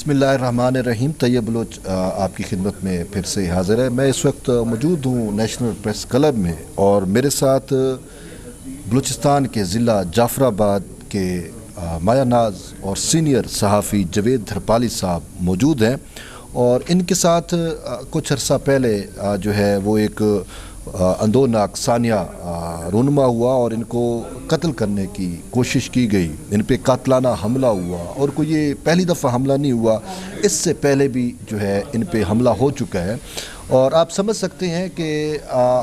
बिस्मिल्लाहिर्रहमानिर्रहीम। तैयब बलोच आपकी खिदमत में फिर से हाज़िर है। मैं इस वक्त मौजूद हूँ नेशनल प्रेस क्लब में और मेरे साथ बलूचिस्तान के ज़िला जाफराबाद के माया नाज और सीनियर सहाफ़ी जावेद धरपाली साहब मौजूद हैं और इनके साथ कुछ अर्सा पहले जो है वो एक अंदोनाक सानिया रूनमा हुआ और इनको कत्ल करने की कोशिश की गई। इन पे कातलाना हमला हुआ और कोई ये पहली दफ़ा हमला नहीं हुआ, इससे पहले भी जो है इन पे हमला हो चुका है। और आप समझ सकते हैं कि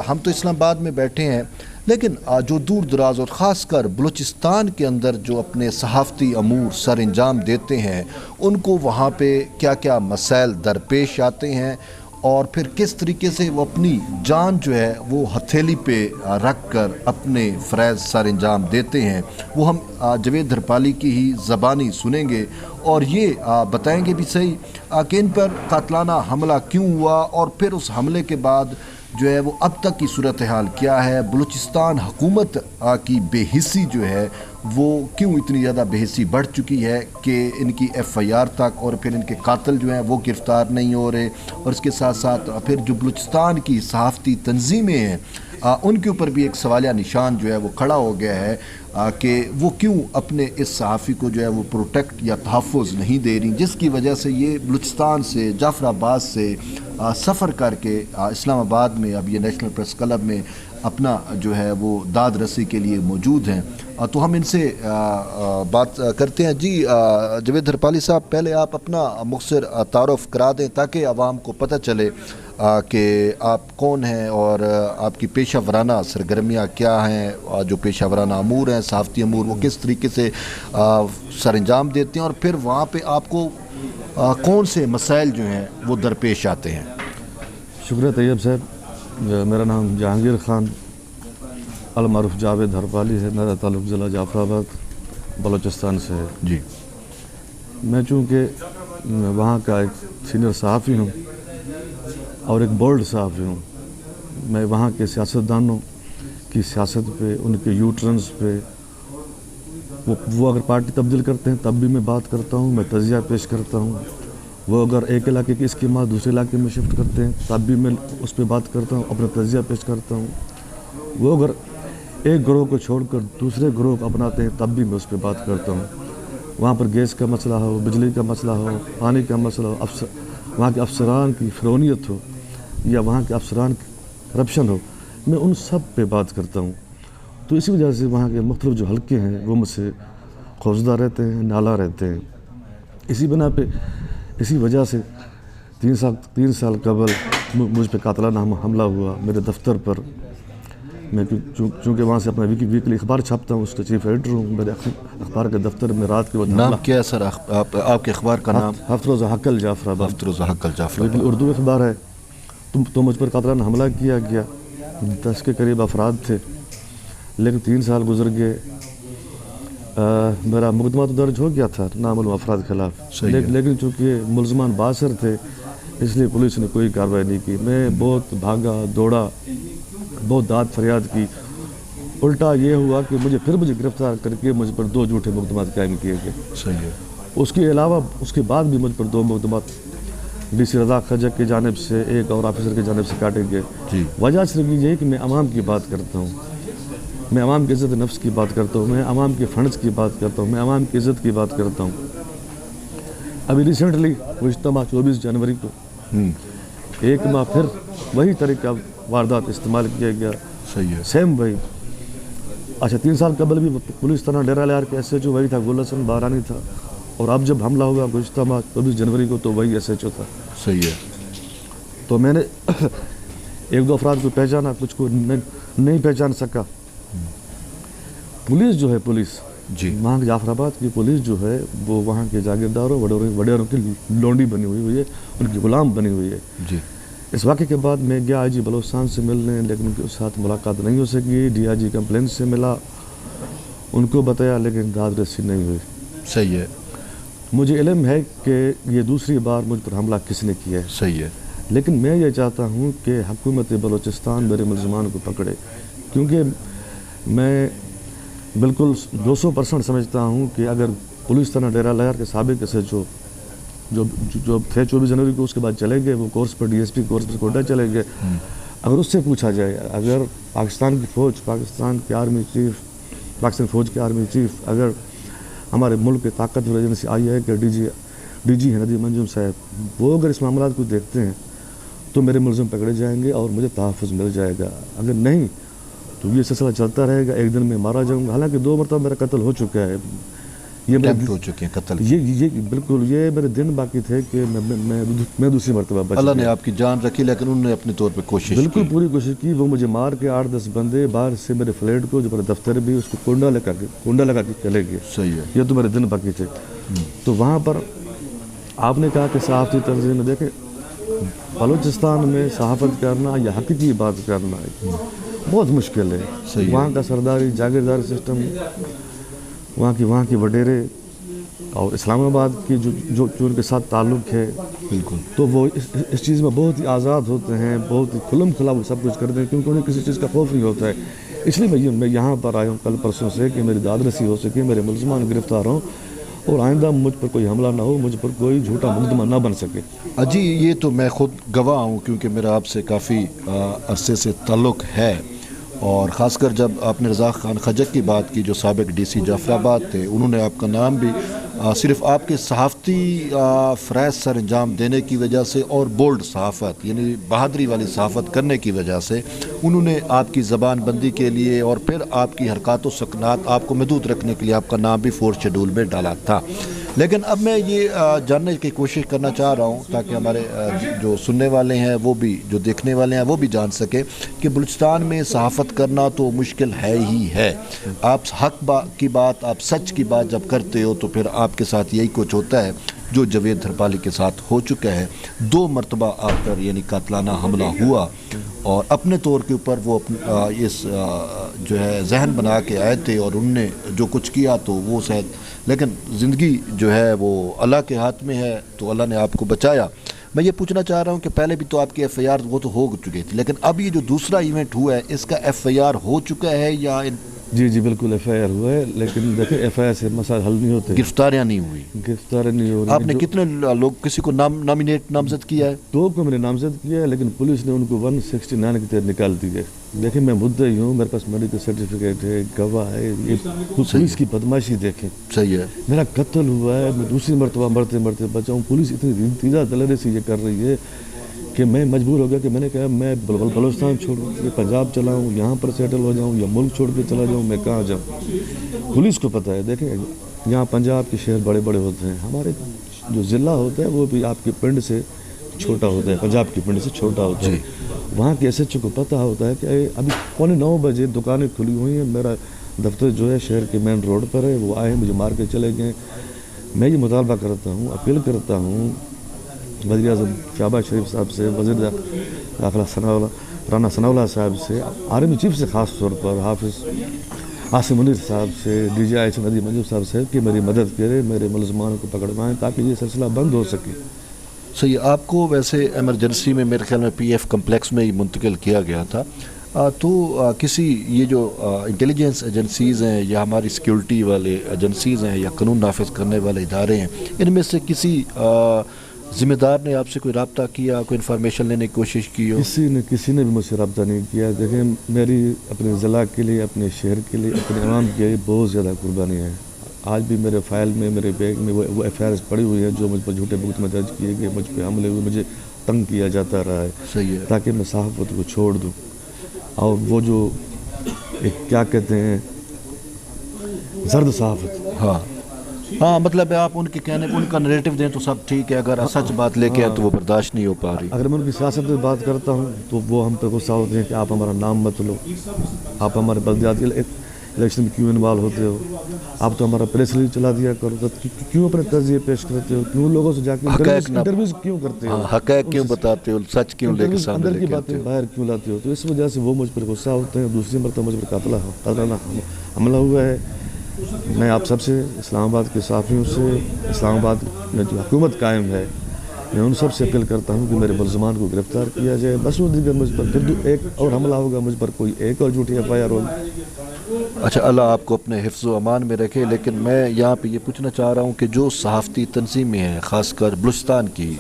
हम तो इस्लामाबाद में बैठे हैं, लेकिन जो दूर दराज और ख़ास कर बलूचिस्तान के अंदर जो अपने सहाफ़ती अमूर सर अंजाम देते हैं, उनको वहाँ पे क्या क्या मसाइल दरपेश आते हैं और फिर किस तरीके से वो अपनी जान जो है वो हथेली पे रख कर अपने फ़रज़ सर अंजाम देते हैं, वो हम जावेद धरपाली की ही ज़बानी सुनेंगे और ये बताएंगे भी सही कि इन पर कातलाना हमला क्यों हुआ और फिर उस हमले के बाद जो है वो अब तक की सूरत हाल क्या है, बलूचिस्तान हुकूमत की बेहिसी जो है वो क्यों इतनी ज़्यादा बेहिसी बढ़ चुकी है कि इनकी FIR तक और फिर इनके कातिल जो हैं वो गिरफ़्तार नहीं हो रहे, और इसके साथ साथ फिर जो बलूचिस्तान की सहाफ़ती तंजीमें हैं उनके ऊपर भी एक सवालिया निशान जो है वो खड़ा हो गया है कि वो क्यों अपने इस सहाफ़ी को जो है वो प्रोटेक्ट या तहफ़्फ़ुज़ नहीं दे रही, जिसकी वजह से ये बलूचिस्तान से जाफराबाद से सफ़र करके इस्लामाबाद में अब ये नेशनल प्रेस क्लब में अपना जो है वो दाद रसी के लिए मौजूद हैं। तो हम इनसे बात करते हैं। जी जावेद धरपाली साहब, पहले आप अपना मुख्तसर तारुफ़ करा दें ताकि आवाम को पता चले कि आप कौन हैं और आपकी पेशा वराना सरगर्मियाँ क्या हैं, जो पेशा वराना अमूर हैं, सहाफ़ती अमूर, वो किस तरीके से सर अंजाम देते हैं और फिर वहाँ पे आपको कौन से मसाइल जो हैं वो दरपेश आते हैं। शुक्रिया तैयब साहब। मेरा नाम जहांगीर ख़ान अलमारूफ जावेद धरपाली है। मेरा ताल्लुक़ ज़िला जाफराबाद बलूचिस्तान से है। जी, मैं चूँकि वहाँ का एक सीनियर सहाफ़ी हूँ और एक बोल्ड सहाफ़ी हूँ, मैं वहाँ के सियासतदानों की सियासत पे, उनके यूटर्न्स पे, वो अगर पार्टी तब्दील करते हैं तब भी मैं बात करता हूँ, मैं तज़िया पेश करता हूँ। वो अगर एक इलाके की स्कीम दूसरे इलाके में शिफ्ट करते हैं तब भी मैं उस पर बात करता हूँ, अपना तज़िया पेश करता हूँ। वो अगर एक ग्रोह को छोड़कर दूसरे ग्रोह को अपनाते हैं तब भी मैं उस पर बात करता हूँ। वहाँ पर गैस का मसला हो, बिजली का मसला हो, पानी का मसला हो, वहाँ के अफसरान की फ़िरौनियत हो या वहाँ के अफसरान की करप्शन हो, मैं उन सब पे बात करता हूँ। तो इसी वजह से वहाँ के मुख्तलिफ जो हल्के हैं वो मुझसे खौफजदा रहते हैं, नाला रहते हैं। इसी बना पे, इसी वजह से 3 साल कबल मुझ पे कातलाना हमला हुआ मेरे दफ्तर पर। मैं चूँकि वहाँ से अपना वीकली अखबार छापता हूँ, उसका चीफ एडिटर हूँ। मेरे अखबार के दफ्तर में रात के वक्त नाम क्या है सर आपके अखबार का नाम? हफ्तरोज़ हक्कल जाफराबाद। हफ्तरोज़ हक्कल जाफराबाद उर्दू अखबार है। तो मुझ पर कातलाना हमला किया गया। 10 के करीब अफराद थे, लेकिन 3 साल गुजर गए। मेरा मुकदमा तो दर्ज हो गया था नामालूम अफराद के खिलाफ, लेकिन चूँकि मुलजमान बासर थे इसलिए पुलिस ने कोई कार्रवाई नहीं की। मैं बहुत भागा दौड़ा, बहुत दाद फरियाद की। उल्टा ये हुआ कि मुझे गिरफ्तार करके मुझ पर 2 झूठे मुकदमा कायम किए गए। सही है। उसके अलावा उसके बाद भी मुझ पर 2 मुकदमा DC रज़ा खजक की जानिब से, एक और ऑफिसर की जानिब से काटे गए। वजह सिर्फ ये कि मैं अवाम की बात करता हूँ, मैं अवाम की इज़्ज़त नफ्स की बात करता हूँ, मैं अवाम के फंड्स की बात करता हूँ, मैं अवाम की इज़्ज़त की बात करता हूँ। अभी रिसेंटली इज्तिमा 24 जनवरी को एक माह फिर वही तरीका वारदात इस्तेमाल किया गया। सही है। सेम वही। अच्छा, 3 साल कबल भी पुलिस थाना डेरा लार के SHO वही था, गुल हसन बारानी था, और अब जब हमला हुआ इज्तिमा 24 जनवरी को तो वही SHO था। सही है। तो मैंने 1-2 अफराद को पहचाना, कुछ को नहीं पहचान सका। पुलिस जो है, पुलिस जी, वहाँ के जाफराबाद की पुलिस जो है वो वहाँ के जागीरदारों वडेरों की लोंडी बनी हुई है, उनकी गुलाम बनी हुई है। जी। इस वाक़े के बाद मैं गया IG बलोचिस्तान से मिलने, लेकिन उनके साथ मुलाकात नहीं हो सकी। DIG कंप्लेंट से मिला, उनको बताया, लेकिन दाद रसी नहीं हुई। सही है। मुझे इल्म है कि ये दूसरी बार मुझ पर हमला किसने किया है। सही है। लेकिन मैं ये चाहता हूँ कि हुकूमत बलूचिस्तान मेरे मुलज़मान को पकड़े, क्योंकि मैं बिल्कुल 200% समझता हूँ कि अगर पुलिस थाना डेरा लार के साबिक SHO जो थे 24 जनवरी को, उसके बाद चले गए वो कोर्स पर, DSP कोर्स पर कोटा चले गए। अगर उससे पूछा जाए, अगर पाकिस्तान की फ़ौज, पाकिस्तान के आर्मी चीफ, पाकिस्तान फ़ौज के आर्मी चीफ अगर हमारे मुल्क की ताकतवर एजेंसी IAI के DG हैं नदीम अंजुम साहब, वो अगर इस मामला को देखते हैं तो मेरे मुलज़िम पकड़े जाएंगे और मुझे तहफ़्फ़ुज़ मिल जाएगा। अगर नहीं तो ये सिलसिला चलता रहेगा, एक दिन में मारा जाऊँगा। हालांकि 2 मरतबा मेरा कत्ल हो चुका है, ये अटेम्प्ट हो चुके हैं कत्ल। ये बिल्कुल, ये मेरे दिन बाकी थे कि मैं दूसरी मरतबा बच अल्लाह ने गया। आपकी जान रखी, लेकिन उन्होंने अपने तौर पे कोशिश बिल्कुल की। पूरी कोशिश की। वो मुझे मार के 8-10 बंदे बाहर से मेरे फ्लैट को, जो मेरा दफ्तर भी, उसको कुंडा लगा के चले गए। सही है। ये तो मेरे दिन बाकी थे। तो वहाँ पर आपने कहा कि सहाफ़ती तंज़ीम में, देखें बलूचिस्तान में सहाफ़त करना या हक़ की बात करना बहुत मुश्किल है। सही है। वहाँ का सरदारी जागीरदारी सिस्टम, वहाँ की वडेरे और इस्लामाबाद की जो उनके साथ ताल्लुक़ है, बिल्कुल, तो वो इस चीज़ में बहुत ही आज़ाद होते हैं, बहुत ही खुलम खुला वो सब कुछ करते हैं, क्योंकि उन्हें किसी चीज़ का खौफ नहीं होता है। इसलिए मैं यहाँ पर आया हूँ कल परसों से कि मेरी दादरसी हो सके, मेरे मुलज़मान गिरफ़्तार हों और आइंदा मुझ पर कोई हमला ना हो, मुझ पर कोई झूठा मुकदमा ना बन सके। अजी ये तो मैं ख़ुद गवाह हूँ, क्योंकि मेरा आपसे काफ़ी अरसे से ताल्लुक़ है, और ख़ासकर जब आपने रज़ा खान खजक की बात की, जो साबिक़ DC जाफराबाद थे, उन्होंने आपका नाम भी सिर्फ आपके सहाफ़ती फ़रज़ सर अंजाम देने की वजह से और बोल्ड सहाफ़त यानी बहादरी वाली सहाफ़त करने की वजह से उन्होंने आपकी ज़बान बंदी के लिए और फिर आपकी हरकत व सकनात आपको महदूद रखने के लिए आपका नाम भी 4th शेड्यूल में डाला था। लेकिन अब मैं ये जानने की कोशिश करना चाह रहा हूँ, ताकि हमारे जो सुनने वाले हैं वो भी, जो देखने वाले हैं वो भी जान सके कि बलूचिस्तान में सहाफ़त करना तो मुश्किल है ही है। आप हक की बात, आप सच की बात जब करते हो तो फिर आपके साथ यही कुछ होता है जो जवेद धरपाली के साथ हो चुका है। 2 मरतबा आप पर यानी कातलाना हमला हुआ, और अपने तौर के ऊपर वो इस जो है जहन बना के आए थे, और उनने जो कुछ किया तो वो शायद, लेकिन ज़िंदगी जो है वो अल्लाह के हाथ में है, तो अल्लाह ने आपको बचाया। मैं ये पूछना चाह रहा हूँ कि पहले भी तो आपकी FIR वो तो हो चुकी थी, लेकिन अब ये जो दूसरा इवेंट हुआ है इसका FIR हो चुका है या जी बिल्कुल FIR हुआ है, लेकिन देखिए FIR से मसाइल हल नहीं होते, गिरफ्तारियाँ नहीं हुई? गिरफ्तारी नहीं हो रही। आपने कितने लोग, किसी को नामजद किया है? 2 को मैंने नामजद किया है, लेकिन पुलिस ने उनको 169 के तहत निकाल दी है। देखिए मैं मुद्दई हूँ, मेरे पास मेडिकल सर्टिफिकेट है, गवाह है, ये पुलिस की बदमाशी देखें। सही है। मेरा कत्ल हुआ है, मैं दूसरी मरतबा मरते मरते बचा हूँ। पुलिस इतनी इंतज़ार दलरे से ये कर रही है कि मैं मजबूर हो गया कि मैंने कहा मैं बलूचिस्तान छोड़ के पंजाब चला हूँ, यहाँ पर सेटल हो जाऊँ या मुल्क छोड़ के चला जाऊँ, मैं कहाँ जाऊँ। पुलिस को पता है। देखें यहाँ पंजाब के शहर बड़े बड़े होते हैं, हमारे जो ज़िला होता है वो भी आपके पिंड से छोटा होता है, पंजाब के पिंड से छोटा होता है। वहाँ के SHO को पता होता है कि अभी 8:45 बजे दुकानें खुली हुई हैं, मेरा दफ्तर जो है शहर के मेन रोड पर है, वो आए मुझे मार के चले गए। मैं ये मुतालबा करता हूँ, अपील करता हूँ वज़ीर-ए-आज़म शहबाज शरीफ साहब से, वज़ीर दाखिला राना सनाउल्लाह साहब से, आर्मी चीफ से ख़ास तौर पर हाफिज़ आसिम मुनीर साहब से, DGI से नदीम अंजुम साहब से कि मेरी मदद करें, मेरे मुलज़मान को पकड़वाएँ ताकि ये सिलसिला बंद हो सके। सही। आपको वैसे एमरजेंसी में मेरे ख्याल में PF कम्प्लेक्स में ही मुंतकिल किया गया था, तो किसी ये जो इंटेलिजेंस एजेंसीज़ हैं या हमारी सिक्योरिटी वाले एजेंसीज़ हैं या कानून नाफिज करने वाले इदारे हैं, इनमें से किसी ज़िम्मेदार ने आपसे कोई रब्ता किया, कोई इन्फॉर्मेशन लेने की कोशिश की हो? किसी ने भी मुझसे रब्ता नहीं किया। देखें मेरी अपने ज़िला के लिए, अपने शहर के लिए, अपने आवाम के लिए बहुत ज़्यादा कुर्बानी है। आज भी मेरे फाइल में, मेरे बैग में वो FIR पड़ी हुई है जो मुझ पर झूठे मुकदमे दर्ज किए गए, मुझ पर हमले हुए, मुझे तंग किया जाता रहा है। सही है। ताकि मैं सहाफ़त को छोड़ दूँ। और वो जो एक क्या कहते हैं ज़र्द सहाफ़त, हाँ मतलब आप उनके कहने, उनका नैरेटिव दें तो सब ठीक है, अगर सच बात लेके आए तो वो बर्दाश्त नहीं हो पा रही। अगर मैं उनकी सियासत में बात करता हूँ तो वो हम पे गुस्सा होते हैं कि आप हमारा नाम मत लो, आप हमारे बल्दियाती इलेक्शन में क्यों इन्वॉल्व होते हो, आप तो हमारा प्रेस रिलीज चला दिया करो, तो क्यों अपने तज़िये पेश करते हो, क्यों लोगों से जाके इंटरव्यूज़ क्यों करते हो, हक़ाइक़ क्यों बताते हो, सच क्यों लेके सामने अंदर की बातें बाहर क्यों लाते हो। तो इस वजह से वो मुझ पर गुस्सा होते हैं। दूसरी मरतबा मुझ पर कातलाना हमला हुआ है। मैं आप सबसे, इस्लामाबाद के साफ़ियों से, इस्लामाबाद में जो हुकूमत कायम है, मैं उन सब से अपील करता हूँ कि मेरे मुलज़मान को गिरफ़्तार किया जाए। बस वो दिगर मुझ पर फिर एक और हमला होगा, मुझ पर कोई एक और झूठी FIR होगी। اچھا، اللہ آپ کو اپنے حفظ و امان میں رکھے، لیکن میں یہاں پہ یہ پوچھنا چاہ رہا ہوں کہ جو صحافتی تنظیمیں ہیں خاص کر بلوچستان کی،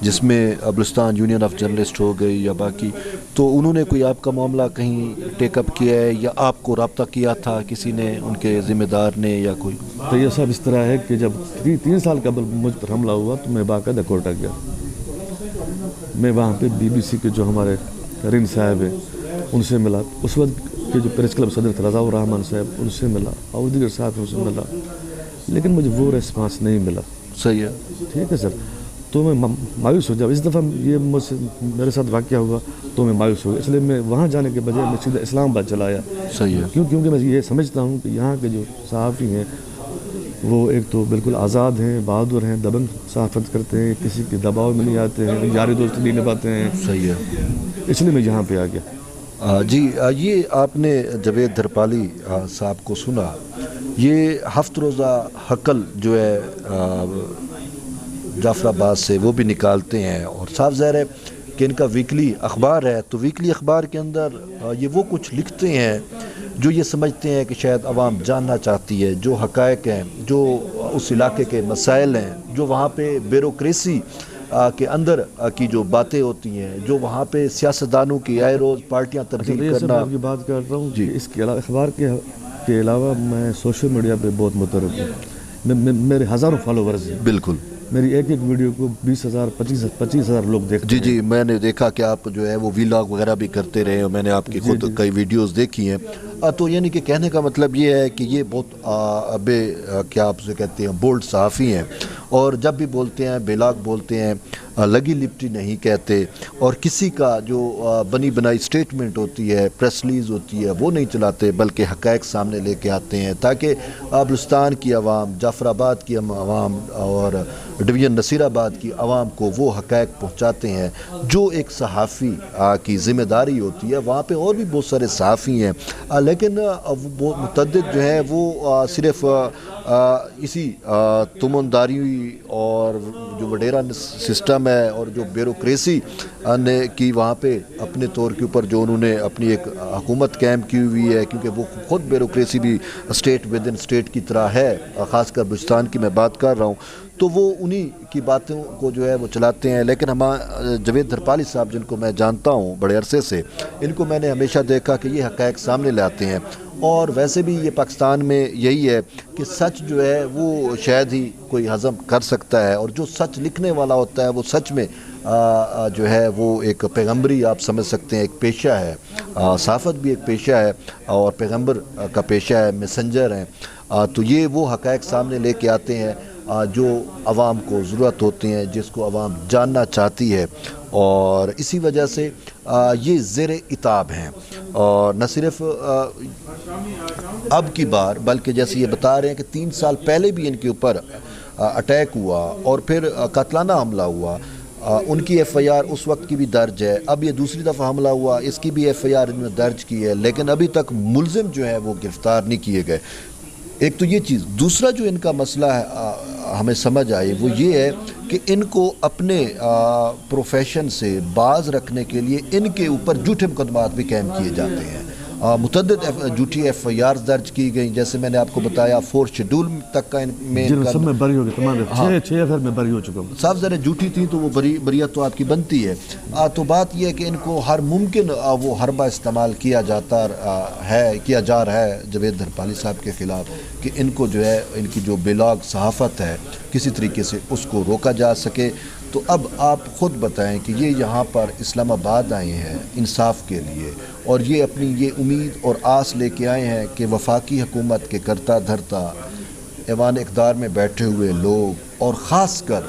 جس میں بلوچستان یونین آف جرنلسٹ ہو گئی یا باقی، تو انہوں نے کوئی آپ کا معاملہ کہیں ٹیک اپ کیا ہے یا آپ کو رابطہ کیا تھا کسی نے، ان کے ذمہ دار نے یا کوئی؟ تو یہ سب اس طرح ہے کہ جب 3 سال قبل مجھ پر حملہ ہوا تو میں باقاعدہ کوٹا گیا. میں وہاں پہ BBC کے جو ہمارے رین صاحب ہیں ان سے ملا، اس وقت کے جو پریس کلب صدر تھے رضا الرحمان صاحب ان سے ملا، اور دیگر صاحب سے ملا، لیکن مجھے وہ ریسپانس نہیں ملا. صحیح ہے. ٹھیک ہے سر. تو میں مایوس ہو جاؤ. اس دفعہ یہ مجھ سے میرے ساتھ واقعہ ہوا تو میں مایوس ہو گیا، اس لیے میں وہاں جانے کے بجائے میں سیدھا اسلام آباد چلا آیا. صحیح ہے. کیونکہ میں یہ سمجھتا ہوں کہ یہاں کے جو صحافی ہیں وہ ایک تو بالکل آزاد ہیں، بہادر ہیں، دبنگ صحافت کرتے ہیں، کسی کے دباؤ میں نہیں آتے ہیں، یاری دوستی نہیں نبھاتے ہیں. صحیح ہے. اس لیے میں یہاں پہ آ گیا. جی، یہ آپ نے جاوید دھرپالی صاحب کو سنا، یہ 7 روزہ حقل جو ہے جعفر آباد سے وہ بھی نکالتے ہیں، اور صاف ظاہر ہے کہ ان کا ویکلی اخبار ہے، تو ویکلی اخبار کے اندر یہ وہ کچھ لکھتے ہیں جو یہ سمجھتے ہیں کہ شاید عوام جاننا چاہتی ہے، جو حقائق ہیں، جو اس علاقے کے مسائل ہیں، جو وہاں پہ بیوروکریسی کے اندر کی جو باتیں ہوتی ہیں، جو وہاں پہ سیاستدانوں کی آئے روز پارٹیاں تبدیل یہ سب کرنا. آپ کی بات کر رہا ہوں کہ اس کے علاوہ اخبار کے علاوہ میں سوشل میڈیا پہ بہت متعارف ہوں. میرے ہزاروں فالوورز ہیں. بالکل. میری ایک ویڈیو کو 20,000 25,000 لوگ دیکھتے ہیں. جی، میں نے دیکھا کہ آپ جو ہے وہ ویلاگ وغیرہ بھی کرتے رہے، اور میں نے آپ کی خود کئی ویڈیوز دیکھی ہیں. تو یعنی کہ کہنے کا مطلب یہ ہے کہ یہ بہت کیا آپ سے کہتے ہیں بولڈ صحافی ہیں، اور جب بھی بولتے ہیں بیلاگ بولتے ہیں، لگی لپٹی نہیں کہتے، اور کسی کا جو بنی بنائی سٹیٹمنٹ ہوتی ہے، پریس ریلیز ہوتی ہے، وہ نہیں چلاتے، بلکہ حقائق سامنے لے کے آتے ہیں تاکہ بلوچستان کی عوام، جعفر آباد کی عوام اور ڈویژن نصیر آباد کی عوام کو وہ حقائق پہنچاتے ہیں جو ایک صحافی کی ذمہ داری ہوتی ہے. وہاں پہ اور بھی بہت سارے صحافی ہیں، لیکن وہ متعدد جو ہے وہ صرف اسی تمنداری اور جو وڈیرا سسٹم ہے اور جو بیوروکریسی نے کی وہاں پہ اپنے طور کے اوپر جو انہوں نے اپنی ایک حکومت قائم کی ہوئی ہے، کیونکہ وہ خود بیوروکریسی بھی اسٹیٹ ود ان اسٹیٹ کی طرح ہے، خاص کر بلوچستان کی میں بات کر رہا ہوں، تو وہ انہی کی باتوں کو جو ہے وہ چلاتے ہیں. لیکن جاوید دھرپالی صاحب جن کو میں جانتا ہوں بڑے عرصے سے، ان کو میں نے ہمیشہ دیکھا کہ یہ حقائق سامنے لاتے ہیں. اور ویسے بھی یہ پاکستان میں یہی ہے کہ سچ جو ہے وہ شاید ہی کوئی ہضم کر سکتا ہے، اور جو سچ لکھنے والا ہوتا ہے وہ سچ میں جو ہے وہ ایک پیغمبری آپ سمجھ سکتے ہیں، ایک پیشہ ہے. صحافت بھی ایک پیشہ ہے اور پیغمبر کا پیشہ ہے، میسنجر ہیں. تو یہ وہ حقائق سامنے لے کے آتے ہیں جو عوام کو ضرورت ہوتی ہیں، جس کو عوام جاننا چاہتی ہے، اور اسی وجہ سے یہ زیر عتاب ہیں. اور نہ صرف اب کی بار بلکہ جیسے یہ بتا رہے ہیں کہ 3 سال پہلے بھی ان کے اوپر اٹیک ہوا اور پھر قاتلانہ حملہ ہوا. ان کی FIR اس وقت کی بھی درج ہے، اب یہ دوسری دفعہ حملہ ہوا، اس کی بھی FIR ان میں درج کی ہے، لیکن ابھی تک ملزم جو ہے وہ گرفتار نہیں کیے گئے. ایک تو یہ چیز. دوسرا جو ان کا مسئلہ ہے ہمیں سمجھ آئی وہ یہ ہے کہ ان کو اپنے پروفیشن سے باز رکھنے کے لیے ان کے اوپر جھوٹے مقدمات بھی قائم کیے جاتے ہیں. متعدد جھوٹی FIR درج کی گئی، جیسے میں نے آپ کو بتایا 4 شیڈول تک کا میں سب میں بری ہو گئی، تمام 6 میں بری ہو چکا ہوں. صاف ذرا جھوٹی تھی تو وہ بریت تو آپ کی بنتی ہے. تو بات یہ ہے کہ ان کو ہر ممکن وہ حربہ استعمال کیا جا رہا ہے جاوید دھرپالی صاحب کے خلاف کہ ان کو جو ہے ان کی جو بیلاگ صحافت ہے کسی طریقے سے اس کو روکا جا سکے. تو اب آپ خود بتائیں کہ یہ یہاں پر اسلام آباد آئے ہیں انصاف کے لیے، اور یہ اپنی یہ امید اور آس لے کے آئے ہیں کہ وفاقی حکومت کے کرتا دھرتا ایوان اقتدار میں بیٹھے ہوئے لوگ، اور خاص کر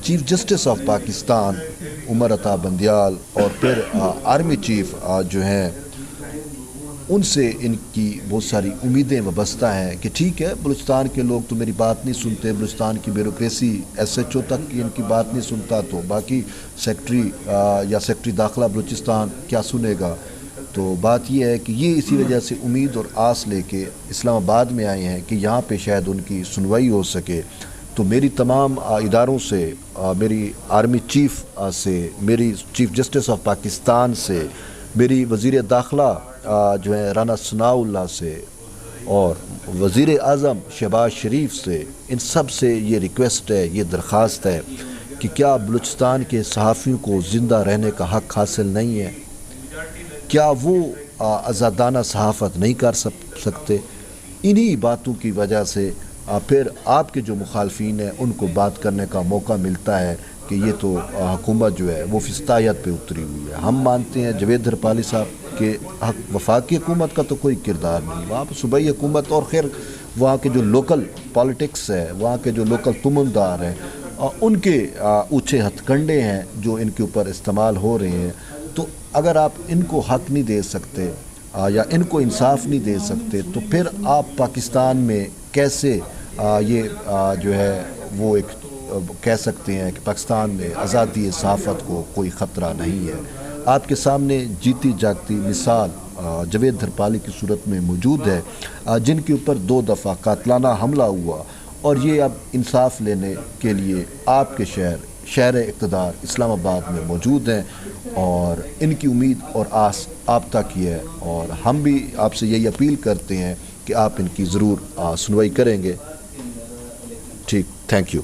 chief justice of Pakistan Umar Ata Bandial اور پھر آرمی چیف جو ہیں، ان سے ان کی بہت ساری امیدیں وابستہ ہیں کہ ٹھیک ہے بلوچستان کے لوگ تو میری بات نہیں سنتے، بلوچستان کی بیوروکریسی SHO تک کی ان کی بات نہیں سنتا، تو باقی سیکٹری داخلہ بلوچستان کیا سنے گا. تو بات یہ ہے کہ یہ اسی وجہ سے امید اور آس لے کے اسلام آباد میں آئے ہیں کہ یہاں پہ شاید ان کی سنوائی ہو سکے. تو میری تمام اداروں سے، میری آرمی چیف سے، میری چیف جسٹس آف پاکستان سے، मेरी वज़ीर दाखिला जो है राना सनाउल्लाह से और वज़ीर आज़म शहबाज शरीफ से, इन सब से ये रिक्वेस्ट है, ये दरख्वास्त है कि क्या बलूचिस्तान के सहाफ़ियों को ज़िंदा रहने का हक़ हासिल नहीं है? क्या वो आज़ादाना सहाफ़त नहीं कर सकते? इन्हीं बातों की वजह से फिर आपके जो मुखालफीन हैं उनको बात करने का मौका मिलता है कि ये तो हुकूमत जो है वो फिस्तायत पे उतरी हुई है। हम मानते हैं जावेद हरपाली साहब के हक वफाकी हुकूमत का तो कोई किरदार नहीं, वहाँ पर सूबाई हुकूमत और खैर वहाँ के जो लोकल पॉलिटिक्स है, वहाँ के जो लोकल तुमनदार हैं, उनके ऊँचे हथकंडे हैं जो इनके ऊपर इस्तेमाल हो रहे हैं। तो अगर आप इनको हक नहीं दे सकते या इनको इंसाफ नहीं दे सकते तो फिर आप पाकिस्तान में कैसे ये जो है वो एक कह सकते हैं कि पाकिस्तान में आज़ादी सहाफ़त को कोई ख़तरा नहीं है? आपके सामने जीती जागती मिसाल जावेद हरपाली की सूरत में मौजूद है, जिनके ऊपर 2 दफ़ा कातलाना हमला हुआ और ये अब इंसाफ लेने के लिए आपके शहर इक़्तिदार इस्लामाबाद में मौजूद हैं और इनकी उम्मीद और आस आप तक ही है। और हम भी आपसे यही अपील करते हैं कि आप इनकी ज़रूर सुनवाई करेंगे। ठीक, थैंक यू।